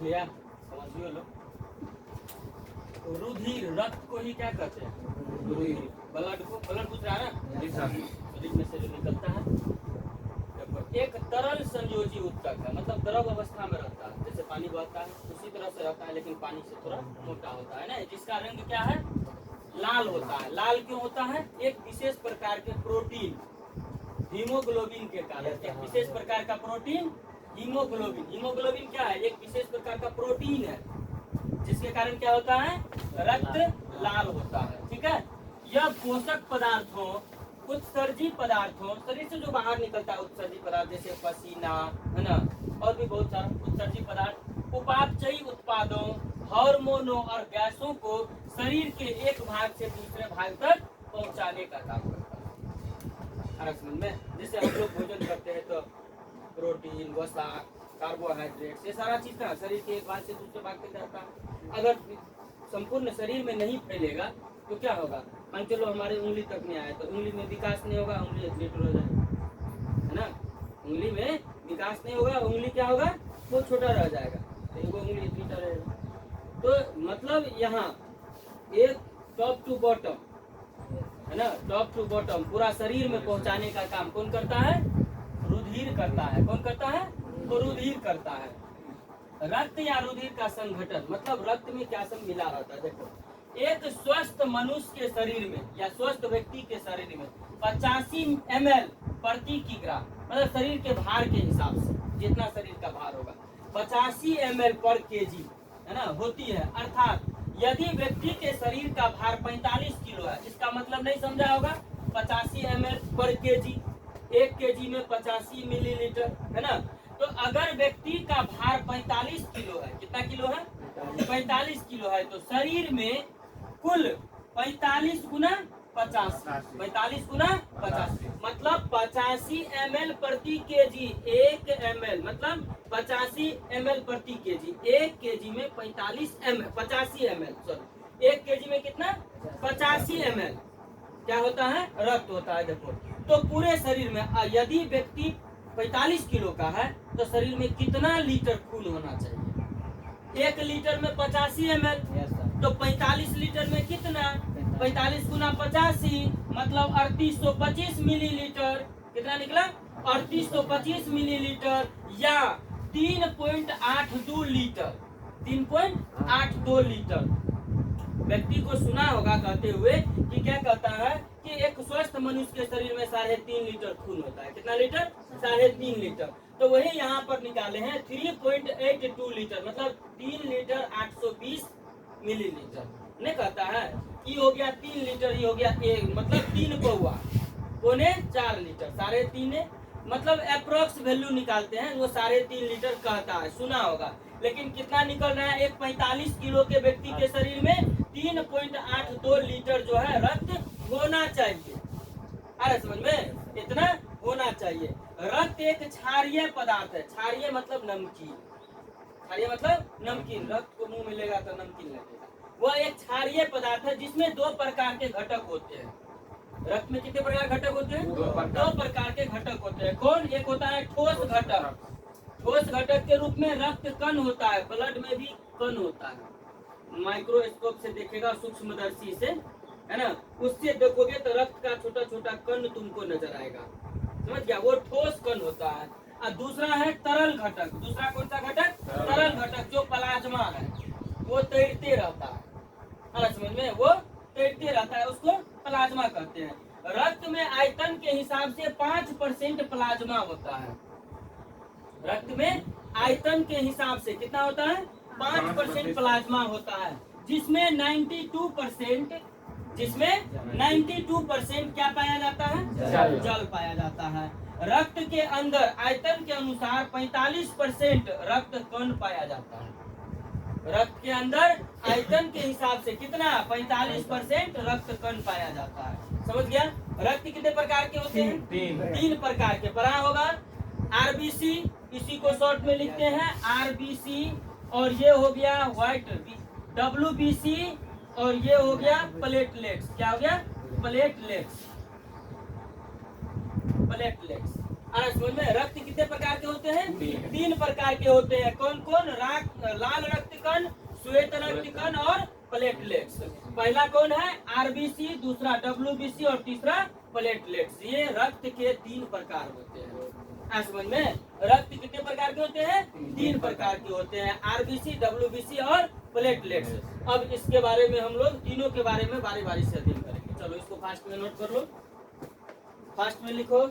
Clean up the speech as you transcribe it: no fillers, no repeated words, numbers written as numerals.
लिख लिया, समझिए लोग। रुधिर, रक्त को ही क्या कहते हैं? रुधिर। ब्लड को, ब्लड पूछ रहा है ना, शरीर में से जो निकलता है। एक तरल संयोजी उत्तक है, मतलब द्रव अवस्था में रहता है, जैसे पानी बहता है उसी तरह से रहता है, लेकिन पानी से थोड़ा मोटा होता है ना, जिसका रंग क्या है? लाल होता है। लाल क्यों होता है? एक विशेष प्रकार के प्रोटीन, हीमोग्लोबिन के कारण। एक विशेष प्रकार का प्रोटीन हीमोग्लोबिन। हीमोग्लोबिन क्या है? एक विशेष प्रकार का प्रोटीन है, जिसके कारण क्या होता है? रक्त लाल होता है। ठीक है। यह पोषक पदार्थों, उत्सर्जी पदार्थों, शरीर से जो बाहर निकलता है उत्सर्जी पदार्थ, जैसे पसीना है ना, और भी बहुत सारा उत्सर्जी पदार्थ, उपापचयी उत्पादों, हार्मोनों और गैसों को शरीर के एक भाग से दूसरे भाग तक पहुंचाने का काम करता है। समझ में? जैसे हम लोग भोजन करते हैं तो प्रोटीन, वसा, कार्बोहाइड्रेट, ये सारा चीज ना शरीर के एक भाग से दूसरे भाग तक जाता है। अगर संपूर्ण शरीर में नहीं फैलेगा तो क्या होगा? मान चलो हमारे उंगली तक नहीं आया तो उंगली में विकास नहीं होगा, उंगली एथलीटर हो जाएगा, है ना। उंगली में विकास नहीं होगा, उंगली क्या होगा? वो छोटा रह जाएगा, तो वो उंगली एथलीटर रहेगा। तो मतलब यहाँ एक टॉप टू बॉटम, है ना, टॉप टू बॉटम पूरा शरीर में पहुंचाने का काम कौन करता है? रुधिर करता है। कौन करता है? तो रुधिर करता है। रक्त या रुधिर का संघटन, मतलब रक्त में क्या सब मिला रहता है? देखो, एक स्वस्थ मनुष्य के शरीर में या स्वस्थ व्यक्ति के शरीर में 85 ml प्रति किग्रा, मतलब शरीर के भार के हिसाब से जितना शरीर का भार होगा 85 ml पर केजी, है ना, होती है। अर्थात यदि व्यक्ति के शरीर का भार 45 किलो है, इसका मतलब नहीं समझा होगा? 85 ml पर केजी, 1 केजी में 85 मिलीलीटर, है ना। तो अगर व्यक्ति का भार 45 किलो है, कितना किलो है? 45 किलो है, तो शरीर में कुल 45 गुना 50, 45 गुना 50, मतलब 85 ml प्रति केजी। 1 ml मतलब 85 ml प्रति केजी। 1 केजी में 45 ml, 85 ml, सॉरी, 1 केजी में कितना? 85 ml क्या होता है? रक्त होता है। देखो, तो पूरे शरीर में यदि व्यक्ति 45 किलो का है तो शरीर में कितना लीटर खून होना चाहिए? 1 लीटर में 85 ml, तो 45 लीटर में कितना? 45 गुना 85 मतलब 3825 मिलीलीटर। कितना निकला? 3825 मिलीलीटर या 3.82 लीटर। 3.82 लीटर। व्यक्ति को सुना होगा कहते हुए कि क्या कहता है कि एक स्वस्थ मनुष्य के शरीर में 3.5 लीटर खून होता है। कितना लीटर? 3.5 लीटर। तो वही यहाँ पर निकाले हैं 3.82 लीटर, मतलब 3 लीटर 820 मिलीलीटर। नहीं कहता है ये हो गया 3 लीटर, ये हो गया 1, मतलब 3 पौवा, पौने 4 लीटर, 3.5, मतलब अप्रोक्स वैल्यू निकालते हैं, वो 3.5 लीटर कहता है, सुना होगा। लेकिन कितना निकल रहा है? एक 45 किलो के व्यक्ति के शरीर में 3.82 लीटर जो है रक्त होना चाहिए। अरे समझ में? इतना होना चाहिए। रक्त एक क्षारीय पदार्थ है। क्षारीय मतलब नमकीन, क्षारीय मतलब नमकीन। रक्त को मुंह मिलेगा तो नमकीन लगेगा। वह एक क्षारीय पदार्थ है जिसमें 2 प्रकार के घटक होते हैं। रक्त में कितने प्रकार घटक होते हैं? 2 प्रकार के घटक होते हैं। कौन? एक होता है ठोस घटक। ठोस घटक के रूप में रक्त कण होता है, ब्लड में भी कण होता है। माइक्रोस्कोप से देखेगा, सूक्ष्मदर्शी से, है ना, उससे देखोगे तो रक्त का छोटा छोटा कण तुमको नजर आएगा। समझ गया? वो ठोस कण होता है। और दूसरा है तरल घटक। दूसरा कौन सा घटक? तरल घटक, जो प्लाज्मा है, वो तैरते रहता है। समझ में? वो तैरते रहता है, उसको प्लाज्मा कहते हैं। रक्त में आयतन के हिसाब से 5% प्लाज्मा होता है। रक्त में आयतन के हिसाब से कितना होता है? 5% प्लाज्मा होता है, जिसमें 92% क्या पाया जाता है? जल पाया जाता है। रक्त के अंदर आयतन के अनुसार 45% रक्त कण पाया जाता है। रक्त के अंदर आयतन के हिसाब से कितना? 45% रक्त कण पाया जाता है। समझ गया? रक्त कितने प्रकार के होते हैं? 3 प्रकार के। पढ़ा होगा आरबीसी, इसी को शॉर्ट में लिखते हैं आरबीसी, और ये हो गया व्हाइट डब्ल्यूबीसी, और ये हो गया प्लेटलेट्स। क्या हो गया? प्लेटलेट्स। प्लेटलेट्स समझ में? रक्त कितने प्रकार के होते हैं? 3 प्रकार के होते हैं। कौन कौन? लाल रक्त कण, श्वेत रक्त कण और प्लेटलेट्स। पहला कौन है? आरबीसी, दूसरा डब्ल्यूबीसी और तीसरा प्लेटलेट्स। ये रक्त के 3 प्रकार होते हैं। समझ में? रक्त कितने प्रकार के होते हैं? 3 प्रकार के होते हैं, आरबीसी, डब्ल्यूबीसी और प्लेटलेट्स। अब इसके बारे में हम लोग तीनों के बारे में बारी बारी से अध्ययन करेंगे। चलो इसको फास्ट में नोट कर लो, फास्ट में लिखो।